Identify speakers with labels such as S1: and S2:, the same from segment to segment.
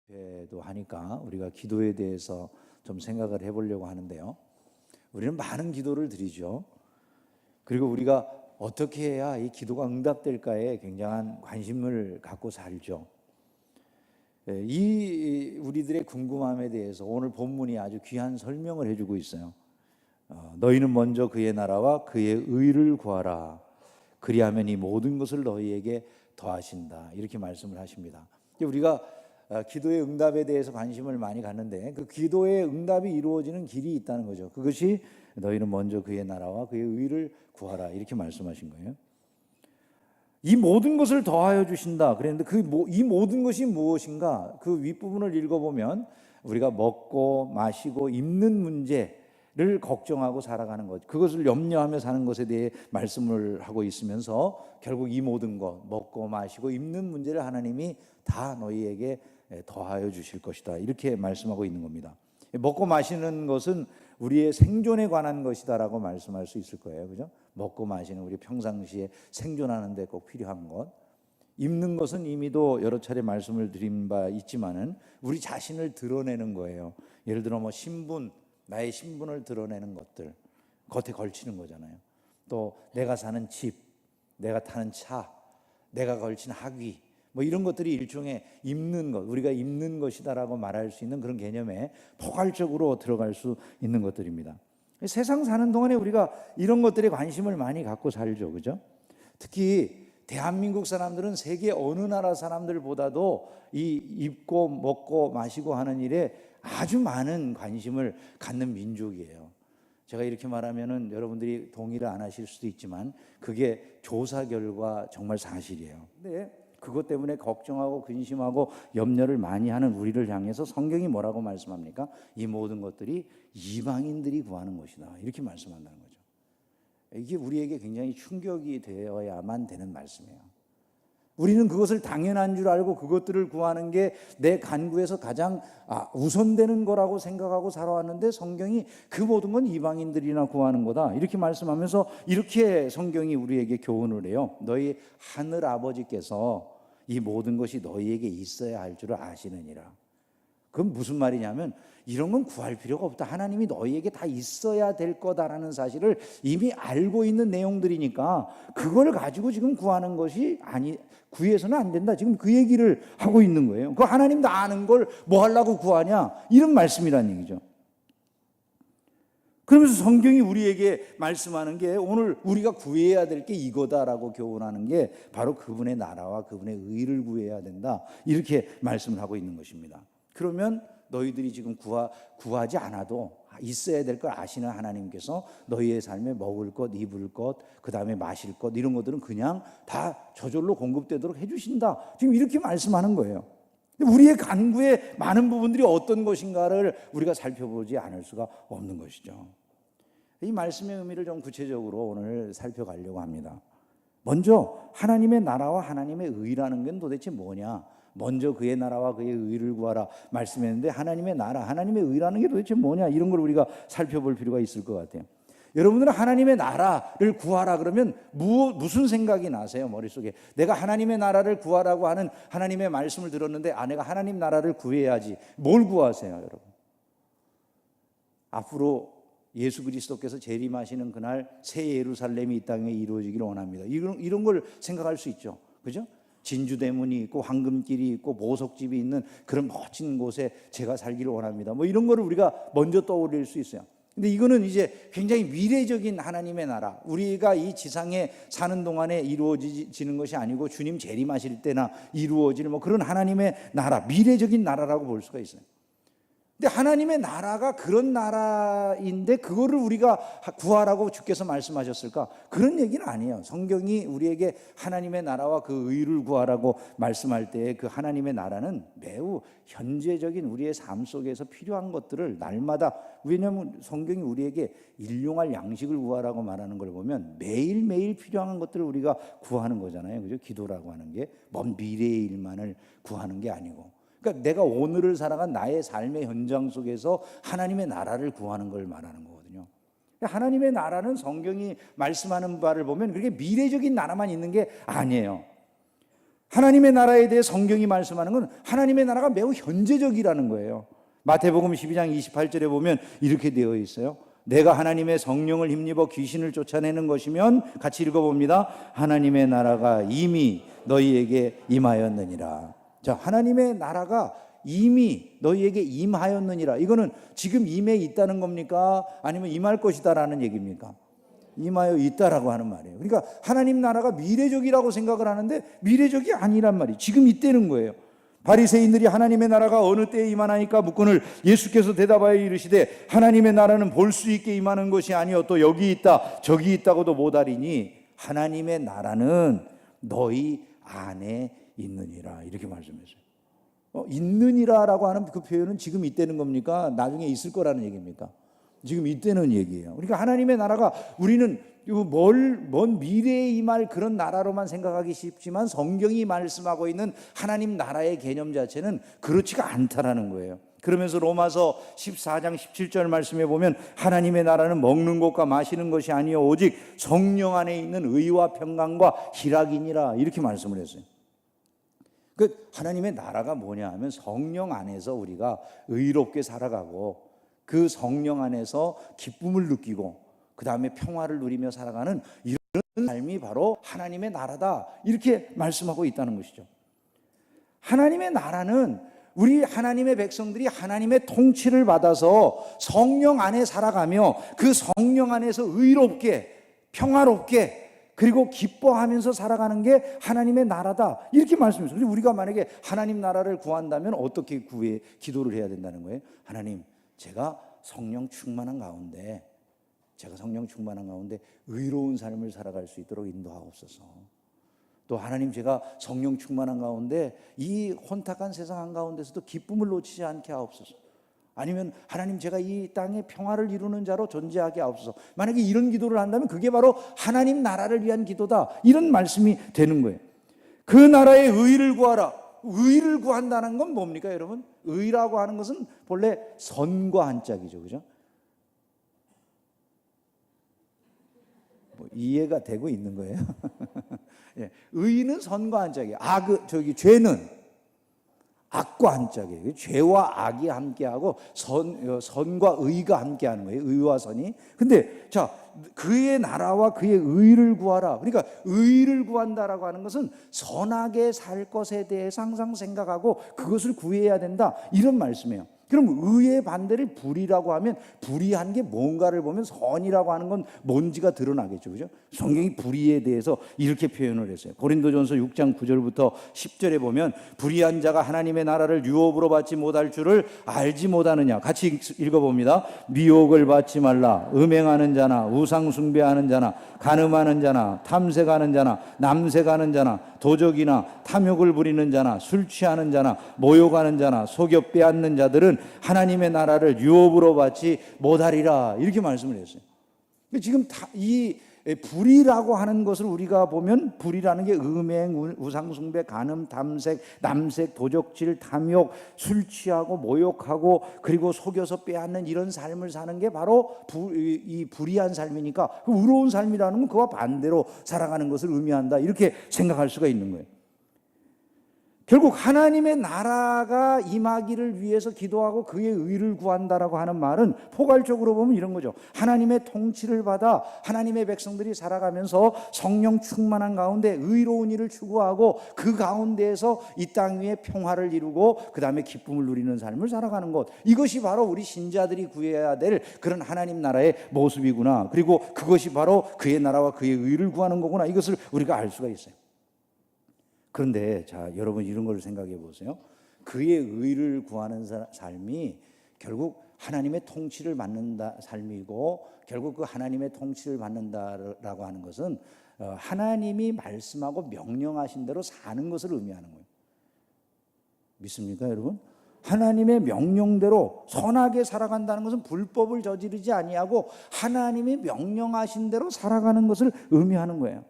S1: 기도도 하니까 우리가 기도에 대해서 좀 생각을 해보려고 하는데요. 우리는 많은 기도를 드리죠. 그리고 우리가 어떻게 해야 이 기도가 응답될까에 굉장한 관심을 갖고 살죠. 이 우리들의 궁금함에 대해서 오늘 본문이 아주 귀한 설명을 해주고 있어요. 너희는 먼저 그의 나라와 그의 의를 구하라. 그리하면 이 모든 것을 너희에게 더하신다. 이렇게 말씀을 하십니다. 우리가 기도의 응답에 대해서 관심을 많이 갖는데 그 기도의 응답이 이루어지는 길이 있다는 거죠. 그것이 너희는 먼저 그의 나라와 그의 의를 구하라. 이렇게 말씀하신 거예요. 이 모든 것을 더하여 주신다 그랬는데 이 모든 것이 무엇인가? 그 윗부분을 읽어보면 우리가 먹고 마시고 입는 문제를 걱정하고 살아가는 것, 그것을 염려하며 사는 것에 대해 말씀을 하고 있으면서 결국 이 모든 것, 먹고 마시고 입는 문제를 하나님이 다 너희에게 더하여 주실 것이다, 이렇게 말씀하고 있는 겁니다. 먹고 마시는 것은 우리의 생존에 관한 것이다라고 말씀할 수 있을 거예요. 그죠? 먹고 마시는 우리 평상시에 생존하는 데 꼭 필요한 것. 입는 것은 이미도 여러 차례 말씀을 드린 바 있지만은 우리 자신을 드러내는 거예요. 예를 들어 신분, 나의 신분을 드러내는 것들, 겉에 걸치는 거잖아요. 또 내가 사는 집, 내가 타는 차, 내가 걸친 학위, 이런 것들이 일종의 입는 것, 우리가 입는 것이다라고 말할 수 있는 그런 개념에 포괄적으로 들어갈 수 있는 것들입니다. 세상 사는 동안에 우리가 이런 것들에 관심을 많이 갖고 살죠, 그죠? 특히 대한민국 사람들은 세계 어느 나라 사람들보다도 이 입고 먹고 마시고 하는 일에 아주 많은 관심을 갖는 민족이에요. 제가 이렇게 말하면은 여러분들이 동의를 안 하실 수도 있지만 그게 조사 결과 정말 사실이에요. 근데 그것 때문에 걱정하고 근심하고 염려를 많이 하는 우리를 향해서 성경이 뭐라고 말씀합니까? 이 모든 것들이 이방인들이 구하는 것이다, 이렇게 말씀한다는 거죠. 이게 우리에게 굉장히 충격이 되어야만 되는 말씀이에요. 우리는 그것을 당연한 줄 알고 그것들을 구하는 게 내 간구에서 가장 우선되는 거라고 생각하고 살아왔는데 성경이 그 모든 건 이방인들이나 구하는 거다, 이렇게 말씀하면서 이렇게 성경이 우리에게 교훈을 해요. 너희 하늘 아버지께서 이 모든 것이 너희에게 있어야 할 줄을 아시느니라. 그건 무슨 말이냐면 이런 건 구할 필요가 없다, 하나님이 너희에게 다 있어야 될 거다라는 사실을 이미 알고 있는 내용들이니까 그걸 가지고 지금 구하는 것이 구해서는 안 된다, 지금 그 얘기를 하고 있는 거예요. 그 하나님도 아는 걸 뭐 하려고 구하냐, 이런 말씀이란 얘기죠. 그러면서 성경이 우리에게 말씀하는 게 오늘 우리가 구해야 될 게 이거다라고 교훈하는 게 바로 그분의 나라와 그분의 의를 구해야 된다, 이렇게 말씀을 하고 있는 것입니다. 그러면 너희들이 지금 구하지 않아도 있어야 될 걸 아시는 하나님께서 너희의 삶에 먹을 것, 입을 것, 그 다음에 마실 것, 이런 것들은 그냥 다 저절로 공급되도록 해주신다, 지금 이렇게 말씀하는 거예요. 우리의 간구의 많은 부분들이 어떤 것인가를 우리가 살펴보지 않을 수가 없는 것이죠. 이 말씀의 의미를 좀 구체적으로 오늘 살펴가려고 합니다. 먼저 하나님의 나라와 하나님의 의라는 건 도대체 뭐냐? 먼저 그의 나라와 그의 의를 구하라 말씀했는데 하나님의 나라, 하나님의 의라는 게 도대체 뭐냐? 이런 걸 우리가 살펴볼 필요가 있을 것 같아요. 여러분들은 하나님의 나라를 구하라 그러면 무슨 생각이 나세요? 머릿속에 내가 하나님의 나라를 구하라고 하는 하나님의 말씀을 들었는데 내가 하나님 나라를 구해야지, 뭘 구하세요, 여러분? 앞으로 예수 그리스도께서 재림하시는 그날 새 예루살렘이 이 땅에 이루어지기를 원합니다. 이런 걸 생각할 수 있죠, 그죠? 진주대문이 있고 황금길이 있고 보석집이 있는 그런 멋진 곳에 제가 살기를 원합니다, 이런 거를 우리가 먼저 떠올릴 수 있어요. 근데 이거는 이제 굉장히 미래적인 하나님의 나라, 우리가 이 지상에 사는 동안에 이루어지는 것이 아니고 주님 재림하실 때나 이루어질 그런 하나님의 나라, 미래적인 나라라고 볼 수가 있어요. 근데 하나님의 나라가 그런 나라인데 그거를 우리가 구하라고 주께서 말씀하셨을까? 그런 얘기는 아니에요. 성경이 우리에게 하나님의 나라와 그 의를 구하라고 말씀할 때 그 하나님의 나라는 매우 현재적인 우리의 삶 속에서 필요한 것들을 날마다, 왜냐하면 성경이 우리에게 일용할 양식을 구하라고 말하는 걸 보면 매일매일 필요한 것들을 우리가 구하는 거잖아요, 그죠? 기도라고 하는 게 먼 미래의 일만을 구하는 게 아니고, 그러니까 내가 오늘을 살아간 나의 삶의 현장 속에서 하나님의 나라를 구하는 걸 말하는 거거든요. 하나님의 나라는 성경이 말씀하는 바를 보면 그렇게 미래적인 나라만 있는 게 아니에요. 하나님의 나라에 대해 성경이 말씀하는 건 하나님의 나라가 매우 현재적이라는 거예요. 마태복음 12장 28절에 보면 이렇게 되어 있어요. 내가 하나님의 성령을 힘입어 귀신을 쫓아내는 것이면, 같이 읽어봅니다. 하나님의 나라가 이미 너희에게 임하였느니라. 자, 하나님의 나라가 이미 너희에게 임하였느니라. 이거는 지금 임해 있다는 겁니까? 아니면 임할 것이다라는 얘기입니까? 임하여 있다라고 하는 말이에요. 그러니까 하나님 나라가 미래적이라고 생각을 하는데 미래적이 아니란 말이에요. 지금 이때는 거예요. 바리새인들이 하나님의 나라가 어느 때에 임하나이까 묻거늘 예수께서 대답하여 이르시되 하나님의 나라는 볼 수 있게 임하는 것이 아니요 또 여기 있다 저기 있다고도 못하리니 하나님의 나라는 너희 안에 있느니라. 이렇게 말씀했어요. 있느니라라고 하는 그 표현은 지금 이때는 겁니까? 나중에 있을 거라는 얘기입니까? 지금 이때는 얘기예요. 그러니까 하나님의 나라가 우리는 먼 미래에 임할 그런 나라로만 생각하기 쉽지만 성경이 말씀하고 있는 하나님 나라의 개념 자체는 그렇지가 않다라는 거예요. 그러면서 로마서 14장 17절 말씀에 보면 하나님의 나라는 먹는 것과 마시는 것이 아니요 오직 성령 안에 있는 의와 평강과 희락이니라. 이렇게 말씀을 했어요. 그 하나님의 나라가 뭐냐 하면 성령 안에서 우리가 의롭게 살아가고 그 성령 안에서 기쁨을 느끼고 그 다음에 평화를 누리며 살아가는 이런 삶이 바로 하나님의 나라다. 이렇게 말씀하고 있다는 것이죠. 하나님의 나라는 우리 하나님의 백성들이 하나님의 통치를 받아서 성령 안에 살아가며 그 성령 안에서 의롭게 평화롭게 그리고 기뻐하면서 살아가는 게 하나님의 나라다. 이렇게 말씀했어요. 우리가 만약에 하나님 나라를 구한다면 어떻게 기도를 해야 된다는 거예요? 하나님, 제가 성령 충만한 가운데 의로운 삶을 살아갈 수 있도록 인도하옵소서. 또 하나님, 제가 성령 충만한 가운데 이 혼탁한 세상 한가운데서도 기쁨을 놓치지 않게 하옵소서. 아니면 하나님, 제가 이 땅에 평화를 이루는 자로 존재하게 하옵소서. 만약에 이런 기도를 한다면 그게 바로 하나님 나라를 위한 기도다. 이런 말씀이 되는 거예요. 그 나라의 의를 구하라. 의를 구한다는 건 뭡니까, 여러분? 의라고 하는 것은 본래 선과 한짝이죠, 그죠? 뭐 이해가 되고 있는 거예요. 예, 의는 선과 한짝이에요. 죄는 악과 한짝이에요. 죄와 악이 함께하고 선과 의가 함께하는 거예요. 의와 선이. 근데 자, 그의 나라와 그의 의를 구하라. 그러니까 의를 구한다라고 하는 것은 선하게 살 것에 대해서 항상 생각하고 그것을 구해야 된다. 이런 말씀이에요. 그럼 의의 반대를 불이라고 하면 불이한 게 뭔가를 보면 선이라고 하는 건 뭔지가 드러나겠죠. 그죠? 성경이 불의에 대해서 이렇게 표현을 했어요. 고린도전서 6장 9절부터 10절에 보면 불의한 자가 하나님의 나라를 유업으로 받지 못할 줄을 알지 못하느냐. 같이 읽어봅니다. 미혹을 받지 말라. 음행하는 자나 우상 숭배하는 자나 간음하는 자나 탐색하는 자나 남색하는 자나 도적이나 탐욕을 부리는 자나 술 취하는 자나 모욕하는 자나 속여 빼앗는 자들은 하나님의 나라를 유업으로 받지 못하리라. 이렇게 말씀을 했어요. 지금 이 불의라고 하는 것을 우리가 보면 불의라는 게 음행, 우상숭배, 간음, 탐색, 남색, 도적질, 탐욕, 술 취하고 모욕하고 그리고 속여서 빼앗는 이런 삶을 사는 게 바로 이 불의한 삶이니까 의로운 삶이라는 건 그와 반대로 살아가는 것을 의미한다. 이렇게 생각할 수가 있는 거예요. 결국 하나님의 나라가 임하기를 위해서 기도하고 그의 의를 구한다라고 하는 말은 포괄적으로 보면 이런 거죠. 하나님의 통치를 받아 하나님의 백성들이 살아가면서 성령 충만한 가운데 의로운 일을 추구하고 그 가운데에서 이 땅 위에 평화를 이루고 그 다음에 기쁨을 누리는 삶을 살아가는 것. 이것이 바로 우리 신자들이 구해야 될 그런 하나님 나라의 모습이구나. 그리고 그것이 바로 그의 나라와 그의 의를 구하는 거구나. 이것을 우리가 알 수가 있어요. 그런데 자, 여러분 이런 걸 생각해 보세요. 그의 의를 구하는 삶이 결국 하나님의 통치를 받는다 삶이고 결국 그 하나님의 통치를 받는다라고 하는 것은 하나님이 말씀하고 명령하신 대로 사는 것을 의미하는 거예요. 믿습니까, 여러분? 하나님의 명령대로 선하게 살아간다는 것은 불법을 저지르지 아니하고 하나님이 명령하신 대로 살아가는 것을 의미하는 거예요.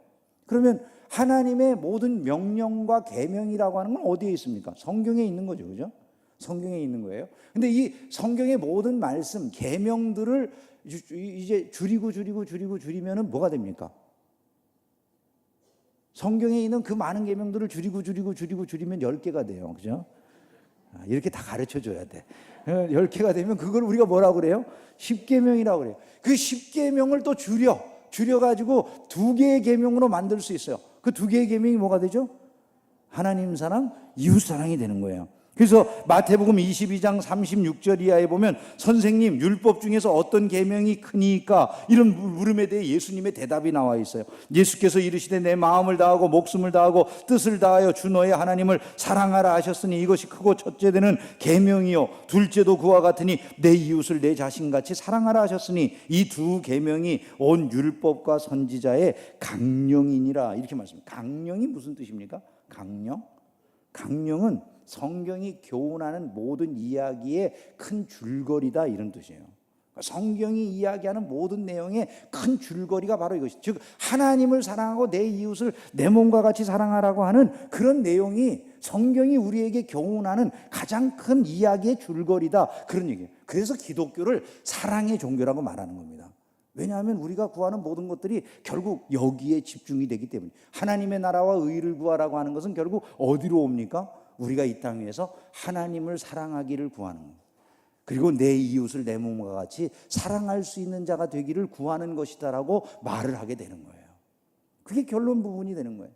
S1: 그러면 하나님의 모든 명령과 계명이라고 하는 건 어디에 있습니까? 성경에 있는 거죠, 그죠? 성경에 있는 거예요. 근데 이 성경의 모든 말씀, 계명들을 이제 줄이면은 뭐가 됩니까? 성경에 있는 그 많은 계명들을 줄이면 10개가 돼요. 그죠? 이렇게 다 가르쳐 줘야 돼. 10개가 되면 그걸 우리가 뭐라고 그래요? 10계명이라고 그래요. 그 10계명을 또 줄여가지고 2개의 계명으로 만들 수 있어요. 그 2개의 계명이 뭐가 되죠? 하나님 사랑, 이웃 사랑이 되는 거예요. 그래서 마태복음 22장 36절 이하에 보면 선생님 율법 중에서 어떤 계명이 크니까 이런 물음에 대해 예수님의 대답이 나와 있어요. 예수께서 이르시되 내 마음을 다하고 목숨을 다하고 뜻을 다하여 주 너의 하나님을 사랑하라 하셨으니 이것이 크고 첫째 되는 계명이요 둘째도 그와 같으니 내 이웃을 내 자신같이 사랑하라 하셨으니 이 2 계명이 온 율법과 선지자의 강령이니라 이렇게 말씀합니다. 강령이 무슨 뜻입니까? 강령은 성경이 교훈하는 모든 이야기의 큰 줄거리다 이런 뜻이에요. 성경이 이야기하는 모든 내용의 큰 줄거리가 바로 이것이 즉 하나님을 사랑하고 내 이웃을 내 몸과 같이 사랑하라고 하는 그런 내용이 성경이 우리에게 교훈하는 가장 큰 이야기의 줄거리다 그런 얘기예요. 그래서 기독교를 사랑의 종교라고 말하는 겁니다. 왜냐하면 우리가 구하는 모든 것들이 결국 여기에 집중이 되기 때문에 하나님의 나라와 의를 구하라고 하는 것은 결국 어디로 옵니까? 우리가 이 땅 위에서 하나님을 사랑하기를 구하는 거예요. 그리고 내 이웃을 내 몸과 같이 사랑할 수 있는 자가 되기를 구하는 것이다라고 말을 하게 되는 거예요. 그게 결론 부분이 되는 거예요.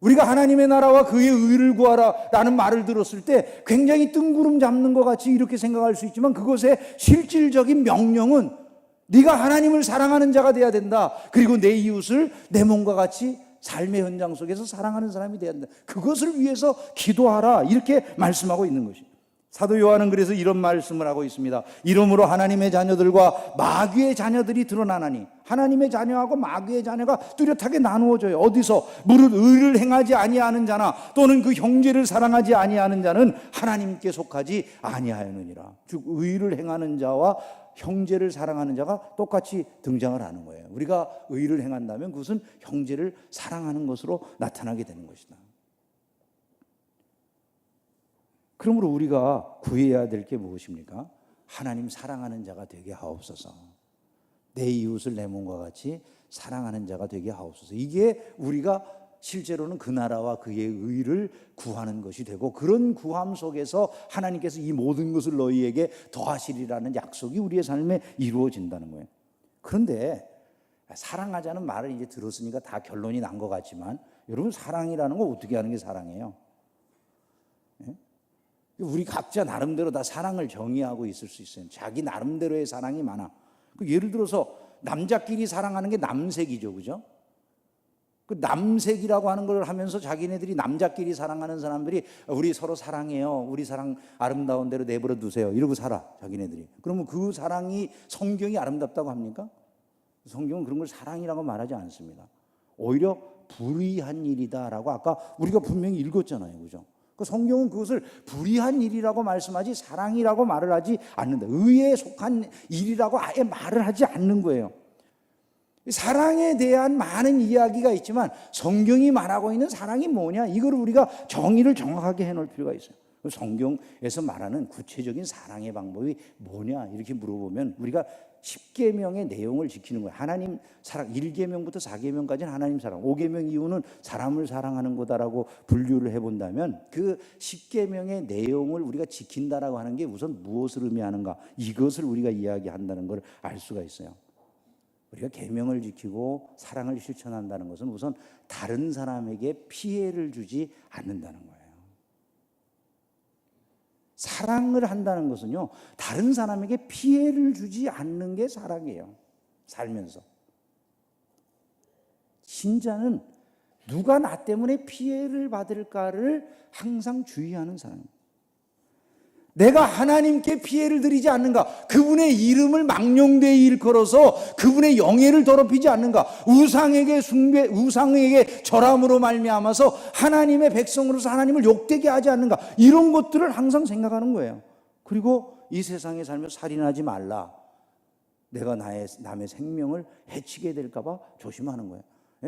S1: 우리가 하나님의 나라와 그의 의를 구하라라는 말을 들었을 때 굉장히 뜬구름 잡는 것 같이 이렇게 생각할 수 있지만 그것의 실질적인 명령은 네가 하나님을 사랑하는 자가 돼야 된다. 그리고 내 이웃을 내 몸과 같이 삶의 현장 속에서 사랑하는 사람이 돼야 된다. 그것을 위해서 기도하라 이렇게 말씀하고 있는 것이죠. 사도 요한은 그래서 이런 말씀을 하고 있습니다. 이러므로 하나님의 자녀들과 마귀의 자녀들이 드러나나니 하나님의 자녀하고 마귀의 자녀가 뚜렷하게 나누어져요. 어디서? 무릇 의를 행하지 아니하는 자나 또는 그 형제를 사랑하지 아니하는 자는 하나님께 속하지 아니하였느니라. 즉 의를 행하는 자와 형제를 사랑하는 자가 똑같이 등장을 하는 거예요. 우리가 의를 행한다면 그것은 형제를 사랑하는 것으로 나타나게 되는 것이다. 그러므로 우리가 구해야 될 게 무엇입니까? 하나님 사랑하는 자가 되게 하옵소서. 내 이웃을 내 몸과 같이 사랑하는 자가 되게 하옵소서. 이게 우리가 실제로는 그 나라와 그의 의를 구하는 것이 되고 그런 구함 속에서 하나님께서 이 모든 것을 너희에게 더하시리라는 약속이 우리의 삶에 이루어진다는 거예요. 그런데 사랑하자는 말을 이제 들었으니까 다 결론이 난 것 같지만 여러분 사랑이라는 거 어떻게 하는 게 사랑이에요? 우리 각자 나름대로 다 사랑을 정의하고 있을 수 있어요. 자기 나름대로의 사랑이 많아. 예를 들어서 남자끼리 사랑하는 게 남색이죠, 그죠? 그 남색이라고 하는 걸 하면서 자기네들이 남자끼리 사랑하는 사람들이 우리 서로 사랑해요. 우리 사랑 아름다운 대로 내버려 두세요. 이러고 살아, 자기네들이. 그러면 그 사랑이 성경이 아름답다고 합니까? 성경은 그런 걸 사랑이라고 말하지 않습니다. 오히려 불의한 일이다라고 아까 우리가 분명히 읽었잖아요, 그죠? 그 성경은 그것을 불의한 일이라고 말씀하지 사랑이라고 말을 하지 않는다. 의에 속한 일이라고 아예 말을 하지 않는 거예요. 사랑에 대한 많은 이야기가 있지만 성경이 말하고 있는 사랑이 뭐냐? 이걸 우리가 정의를 정확하게 해놓을 필요가 있어요. 성경에서 말하는 구체적인 사랑의 방법이 뭐냐? 이렇게 물어보면 우리가 10계명의 내용을 지키는 거예요. 하나님 사랑 1계명부터 4계명까지는 하나님 사랑, 5계명 이후는 사람을 사랑하는 거다라고 분류를 해본다면 그 10계명의 내용을 우리가 지킨다라고 하는 게 우선 무엇을 의미하는가? 이것을 우리가 이야기한다는 걸 알 수가 있어요. 우리가 계명을 지키고 사랑을 실천한다는 것은 우선 다른 사람에게 피해를 주지 않는다는 거예요. 사랑을 한다는 것은요, 다른 사람에게 피해를 주지 않는 게 사랑이에요. 살면서. 신자는 누가 나 때문에 피해를 받을까를 항상 주의하는 사람이에요. 내가 하나님께 피해를 드리지 않는가? 그분의 이름을 망령되이 일컬어서 그분의 영예를 더럽히지 않는가? 우상에게 숭배, 우상에게 절함으로 말미암아서 하나님의 백성으로서 하나님을 욕되게 하지 않는가? 이런 것들을 항상 생각하는 거예요. 그리고 이 세상에 살면서 살인하지 말라. 내가 남의 생명을 해치게 될까 봐 조심하는 거예요.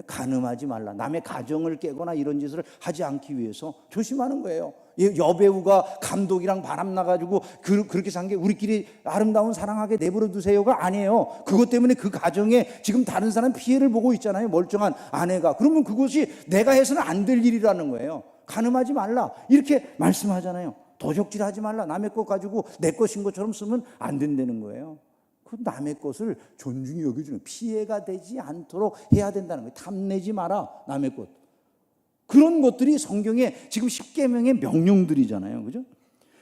S1: 간음하지 말라. 남의 가정을 깨거나 이런 짓을 하지 않기 위해서 조심하는 거예요. 여배우가 감독이랑 바람 나가지고 그렇게 산 게 우리끼리 아름다운 사랑하게 내버려 두세요가 아니에요. 그것 때문에 그 가정에 지금 다른 사람 피해를 보고 있잖아요. 멀쩡한 아내가. 그러면 그것이 내가 해서는 안 될 일이라는 거예요. 간음하지 말라 이렇게 말씀하잖아요. 도적질하지 말라. 남의 것 가지고 내 것인 것처럼 쓰면 안 된다는 거예요. 그 남의 것을 존중히 여겨주는, 피해가 되지 않도록 해야 된다는 거예요. 탐내지 마라, 남의 것. 그런 것들이 성경의 지금 10계명의 명령들이잖아요. 그죠?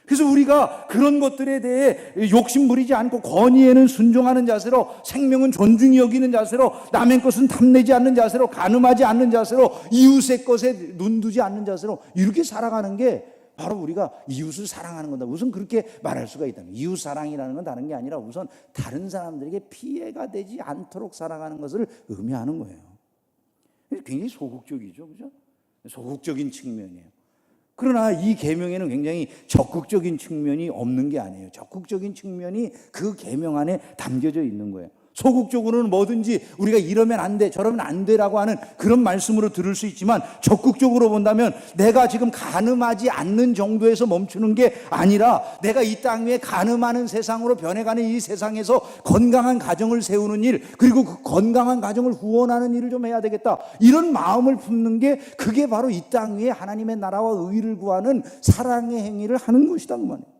S1: 그래서 우리가 그런 것들에 대해 욕심 부리지 않고 권위에는 순종하는 자세로, 생명은 존중히 여기는 자세로, 남의 것은 탐내지 않는 자세로, 간음하지 않는 자세로, 이웃의 것에 눈두지 않는 자세로 이렇게 살아가는 게 바로 우리가 이웃을 사랑하는 거다. 우선 그렇게 말할 수가 있다. 이웃 사랑이라는 건 다른 게 아니라 우선 다른 사람들에게 피해가 되지 않도록 살아가는 것을 의미하는 거예요. 굉장히 소극적이죠. 그죠? 소극적인 측면이에요. 그러나 이 계명에는 굉장히 적극적인 측면이 없는 게 아니에요. 적극적인 측면이 그 계명 안에 담겨져 있는 거예요. 소극적으로는 뭐든지 우리가 이러면 안 돼, 저러면 안 돼라고 하는 그런 말씀으로 들을 수 있지만, 적극적으로 본다면 내가 지금 간음하지 않는 정도에서 멈추는 게 아니라 내가 이 땅 위에 간음하는 세상으로 변해가는 이 세상에서 건강한 가정을 세우는 일, 그리고 그 건강한 가정을 후원하는 일을 좀 해야 되겠다, 이런 마음을 품는 게, 그게 바로 이 땅 위에 하나님의 나라와 의를 구하는 사랑의 행위를 하는 것이다 그 말이에요.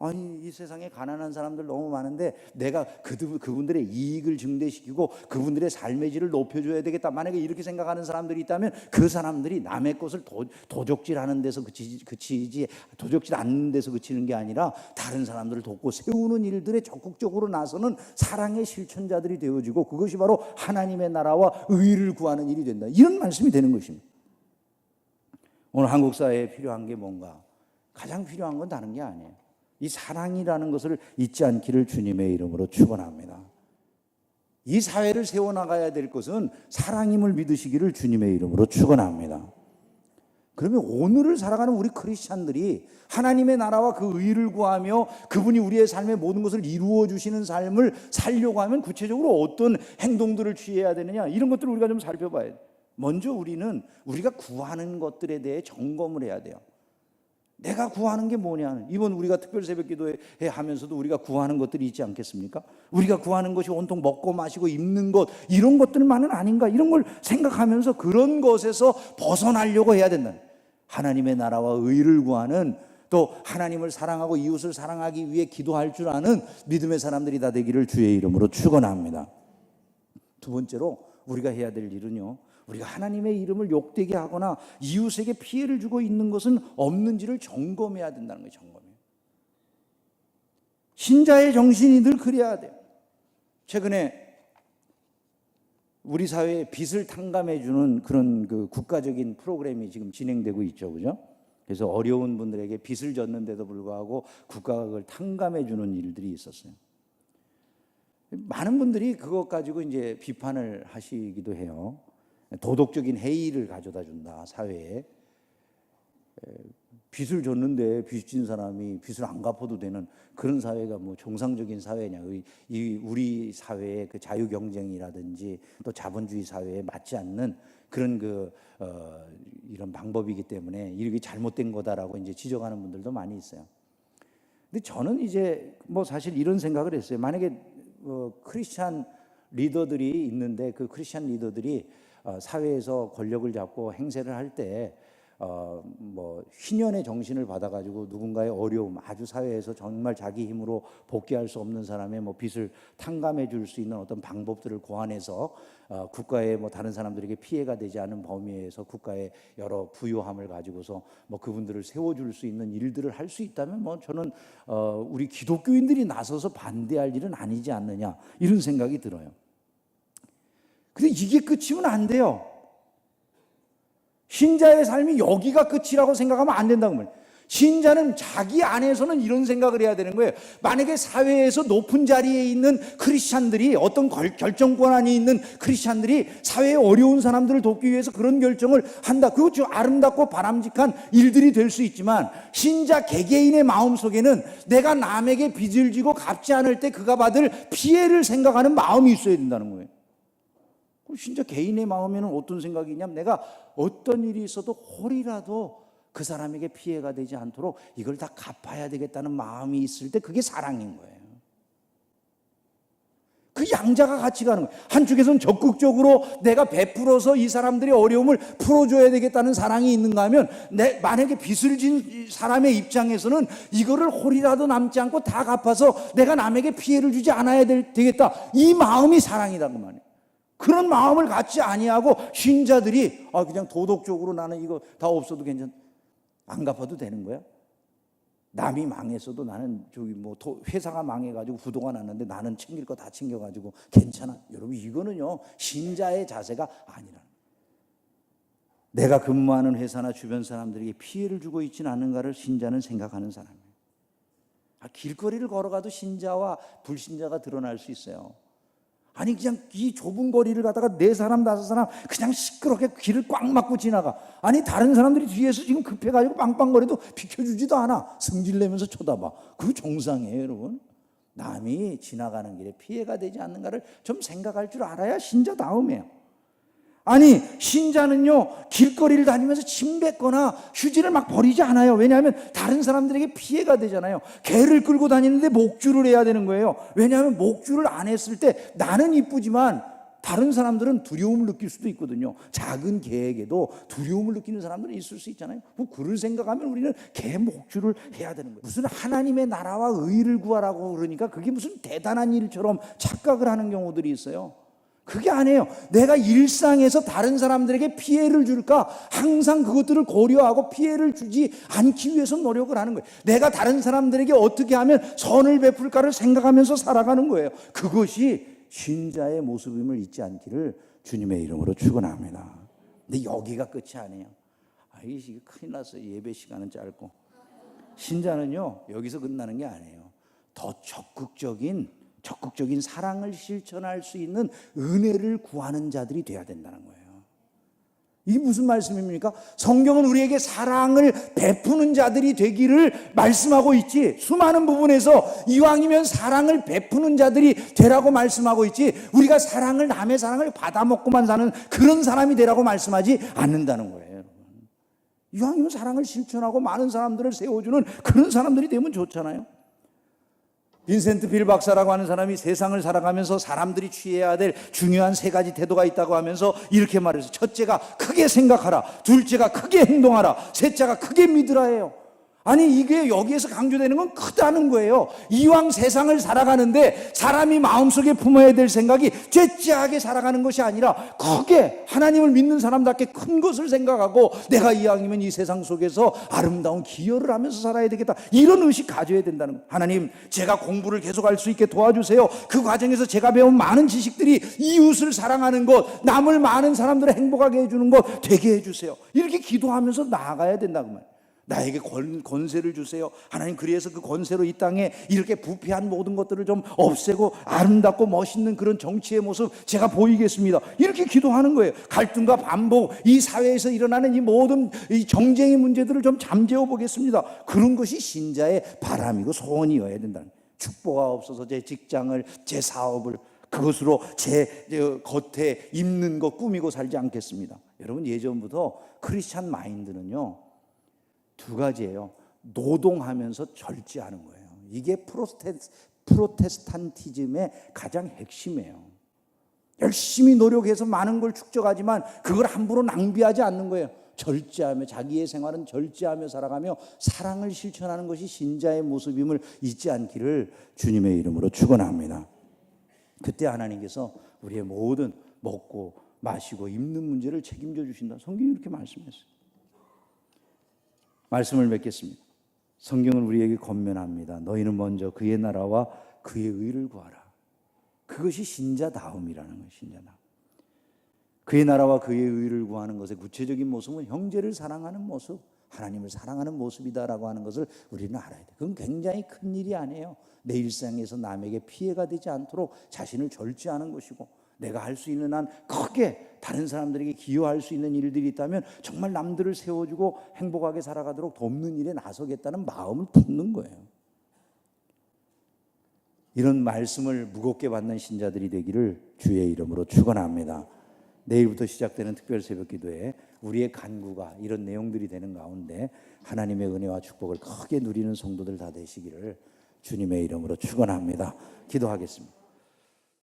S1: 아니, 이 세상에 가난한 사람들 너무 많은데 내가 그분들의 이익을 증대시키고 그분들의 삶의 질을 높여줘야 되겠다, 만약에 이렇게 생각하는 사람들이 있다면 그 사람들이 남의 것을 도적질하는 데서 그치지, 도적질 않는 데서 그치는 게 아니라 다른 사람들을 돕고 세우는 일들에 적극적으로 나서는 사랑의 실천자들이 되어지고, 그것이 바로 하나님의 나라와 의를 구하는 일이 된다, 이런 말씀이 되는 것입니다. 오늘 한국 사회에 필요한 게 뭔가? 가장 필요한 건 다른 게 아니에요. 이 사랑이라는 것을 잊지 않기를 주님의 이름으로 축원합니다. 이 사회를 세워나가야 될 것은 사랑임을 믿으시기를 주님의 이름으로 축원합니다. 그러면 오늘을 살아가는 우리 크리스찬들이 하나님의 나라와 그 의를 구하며 그분이 우리의 삶의 모든 것을 이루어 주시는 삶을 살려고 하면 구체적으로 어떤 행동들을 취해야 되느냐, 이런 것들을 우리가 좀 살펴봐야 돼요. 먼저 우리는 우리가 구하는 것들에 대해 점검을 해야 돼요. 내가 구하는 게 뭐냐. 이번 우리가 특별 새벽 기도회 하면서도 우리가 구하는 것들이 있지 않겠습니까? 우리가 구하는 것이 온통 먹고 마시고 입는 것, 이런 것들만은 아닌가, 이런 걸 생각하면서 그런 것에서 벗어나려고 해야 된다. 하나님의 나라와 의를 구하는, 또 하나님을 사랑하고 이웃을 사랑하기 위해 기도할 줄 아는 믿음의 사람들이 다 되기를 주의 이름으로 축원합니다. 두 번째로 우리가 해야 될 일은요, 우리가 하나님의 이름을 욕되게 하거나 이웃에게 피해를 주고 있는 것은 없는지를 점검해야 된다는 거예요. 점검해요. 신자의 정신이 늘 그래야 돼요. 최근에 우리 사회에 빚을 탕감해 주는 그런 그 국가적인 프로그램이 지금 진행되고 있죠. 그죠? 그래서 어려운 분들에게 빚을 졌는데도 불구하고 국가가 그걸 탕감해 주는 일들이 있었어요. 많은 분들이 그것 가지고 이제 비판을 하시기도 해요. 도덕적인 해이를 가져다 준다, 사회에. 빚을 줬는데 빚 진 사람이 빚을 안 갚아도 되는 그런 사회가 뭐 정상적인 사회냐. 이 우리 사회의 그 자유 경쟁이라든지 또 자본주의 사회에 맞지 않는 그런 이런 방법이기 때문에 이렇게 잘못된 거다라고 이제 지적하는 분들도 많이 있어요. 근데 저는 이제 뭐 사실 이런 생각을 했어요. 만약에 크리스찬 리더들이 있는데 그 크리스찬 리더들이 사회에서 권력을 잡고 행세를 할 때 뭐 희년의 정신을 받아가지고 누군가의 어려움, 아주 사회에서 정말 자기 힘으로 복귀할 수 없는 사람의 뭐 빚을 탕감해 줄 수 있는 어떤 방법들을 고안해서 국가의 뭐 다른 사람들에게 피해가 되지 않은 범위에서 국가의 여러 부요함을 가지고서 뭐 그분들을 세워줄 수 있는 일들을 할 수 있다면 뭐 저는 우리 기독교인들이 나서서 반대할 일은 아니지 않느냐, 이런 생각이 들어요. 근데 이게 끝이면 안 돼요. 신자의 삶이 여기가 끝이라고 생각하면 안 된다고 말이에요. 신자는 자기 안에서는 이런 생각을 해야 되는 거예요. 만약에 사회에서 높은 자리에 있는 크리스찬들이, 어떤 결정권이 있는 크리스찬들이 사회에 어려운 사람들을 돕기 위해서 그런 결정을 한다, 그거 좀 아름답고 바람직한 일들이 될 수 있지만, 신자 개개인의 마음속에는 내가 남에게 빚을 지고 갚지 않을 때 그가 받을 피해를 생각하는 마음이 있어야 된다는 거예요. 진짜 개인의 마음에는 어떤 생각이 있냐면, 내가 어떤 일이 있어도 홀이라도 그 사람에게 피해가 되지 않도록 이걸 다 갚아야 되겠다는 마음이 있을 때 그게 사랑인 거예요. 그 양자가 같이 가는 거예요. 한쪽에서는 적극적으로 내가 베풀어서 이 사람들의 어려움을 풀어줘야 되겠다는 사랑이 있는가 하면, 만약에 빚을 진 사람의 입장에서는 이거를 홀이라도 남지 않고 다 갚아서 내가 남에게 피해를 주지 않아야 되겠다, 이 마음이 사랑이다 그 말이에요. 그런 마음을 갖지 아니하고 신자들이 그냥 도덕적으로 나는 이거 다 없어도 안 갚아도 되는 거야? 남이 망했어도 나는 회사가 망해가지고 부도가 났는데 나는 챙길 거 다 챙겨가지고 괜찮아. 여러분, 이거는요 신자의 자세가 아니라, 내가 근무하는 회사나 주변 사람들에게 피해를 주고 있지는 않는가를 신자는 생각하는 사람이에요. 길거리를 걸어가도 신자와 불신자가 드러날 수 있어요. 아니 그냥 이 좁은 거리를 가다가 4사람 5사람 그냥 시끄럽게 길을 꽉 막고 지나가. 아니 다른 사람들이 뒤에서 지금 급해가지고 빵빵거려도 비켜주지도 않아. 승질내면서 쳐다봐. 그거 정상이에요 여러분. 남이 지나가는 길에 피해가 되지 않는가를 좀 생각할 줄 알아야 신자다움이에요. 아니 신자는요 길거리를 다니면서 침 뱉거나 휴지를 막 버리지 않아요. 왜냐하면 다른 사람들에게 피해가 되잖아요. 개를 끌고 다니는데 목줄을 해야 되는 거예요. 왜냐하면 목줄을 안 했을 때 나는 이쁘지만 다른 사람들은 두려움을 느낄 수도 있거든요. 작은 개에게도 두려움을 느끼는 사람들은 있을 수 있잖아요. 그를 생각하면 우리는 개 목줄을 해야 되는 거예요. 무슨 하나님의 나라와 의를 구하라고 그러니까 그게 무슨 대단한 일처럼 착각을 하는 경우들이 있어요. 그게 아니에요. 내가 일상에서 다른 사람들에게 피해를 줄까 항상 그것들을 고려하고 피해를 주지 않기 위해서 노력을 하는 거예요. 내가 다른 사람들에게 어떻게 하면 선을 베풀까를 생각하면서 살아가는 거예요. 그것이 신자의 모습임을 잊지 않기를 주님의 이름으로 축원합니다. 근데 여기가 끝이 아니에요. 이게 큰일 났어요. 예배 시간은 짧고. 신자는요 여기서 끝나는 게 아니에요. 더 적극적인 사랑을 실천할 수 있는 은혜를 구하는 자들이 돼야 된다는 거예요. 이게 무슨 말씀입니까? 성경은 우리에게 사랑을 베푸는 자들이 되기를 말씀하고 있지, 수많은 부분에서 이왕이면 사랑을 베푸는 자들이 되라고 말씀하고 있지, 우리가 남의 사랑을 받아먹고만 사는 그런 사람이 되라고 말씀하지 않는다는 거예요. 이왕이면 사랑을 실천하고 많은 사람들을 세워주는 그런 사람들이 되면 좋잖아요. 빈센트 빌 박사라고 하는 사람이 세상을 살아가면서 사람들이 취해야 될 중요한 3가지 태도가 있다고 하면서 이렇게 말해서, 첫째가 크게 생각하라, 둘째가 크게 행동하라, 셋째가 크게 믿으라예요. 아니 이게 여기에서 강조되는 건 크다는 거예요. 이왕 세상을 살아가는데 사람이 마음속에 품어야 될 생각이 째째하게 살아가는 것이 아니라 크게 하나님을 믿는 사람답게 큰 것을 생각하고, 내가 이왕이면 이 세상 속에서 아름다운 기여를 하면서 살아야 되겠다, 이런 의식 가져야 된다는 거예요. 하나님, 제가 공부를 계속할 수 있게 도와주세요. 그 과정에서 제가 배운 많은 지식들이 이웃을 사랑하는 것, 남을 많은 사람들을 행복하게 해주는 것 되게 해주세요. 이렇게 기도하면서 나아가야 된다고 말이에요. 나에게 권세를 주세요. 하나님, 그래서 그 권세로 이 땅에 이렇게 부패한 모든 것들을 좀 없애고 아름답고 멋있는 그런 정치의 모습 제가 보이겠습니다. 이렇게 기도하는 거예요. 갈등과 반복, 이 사회에서 일어나는 이 모든 이 정쟁의 문제들을 좀 잠재워 보겠습니다. 그런 것이 신자의 바람이고 소원이어야 된다는 거예요. 축복하옵소서, 제 직장을, 제 사업을 그것으로 제 겉에 입는 것 꾸미고 살지 않겠습니다. 여러분, 예전부터 크리스찬 마인드는요 2가지예요. 노동하면서 절제하는 거예요. 이게 프로테스탄티즘의 가장 핵심이에요. 열심히 노력해서 많은 걸 축적하지만 그걸 함부로 낭비하지 않는 거예요. 절제하며, 자기의 생활은 절제하며 살아가며 사랑을 실천하는 것이 신자의 모습임을 잊지 않기를 주님의 이름으로 축원합니다. 그때 하나님께서 우리의 모든 먹고 마시고 입는 문제를 책임져 주신다. 성경이 이렇게 말씀했어요. 말씀을 맺겠습니다. 성경은 우리에게 권면합니다. 너희는 먼저 그의 나라와 그의 의를 구하라. 그것이 신자다움이라는 거예요. 신자다움. 그의 나라와 그의 의를 구하는 것의 구체적인 모습은 형제를 사랑하는 모습, 하나님을 사랑하는 모습이다라고 하는 것을 우리는 알아야 돼요. 그건 굉장히 큰 일이 아니에요. 내 일상에서 남에게 피해가 되지 않도록 자신을 절제하는 것이고, 내가 할 수 있는 한 크게 다른 사람들에게 기여할 수 있는 일들이 있다면 정말 남들을 세워주고 행복하게 살아가도록 돕는 일에 나서겠다는 마음을 품는 거예요. 이런 말씀을 무겁게 받는 신자들이 되기를 주의 이름으로 축원합니다. 내일부터 시작되는 특별 새벽 기도에 우리의 간구가 이런 내용들이 되는 가운데 하나님의 은혜와 축복을 크게 누리는 성도들 다 되시기를 주님의 이름으로 축원합니다. 기도하겠습니다.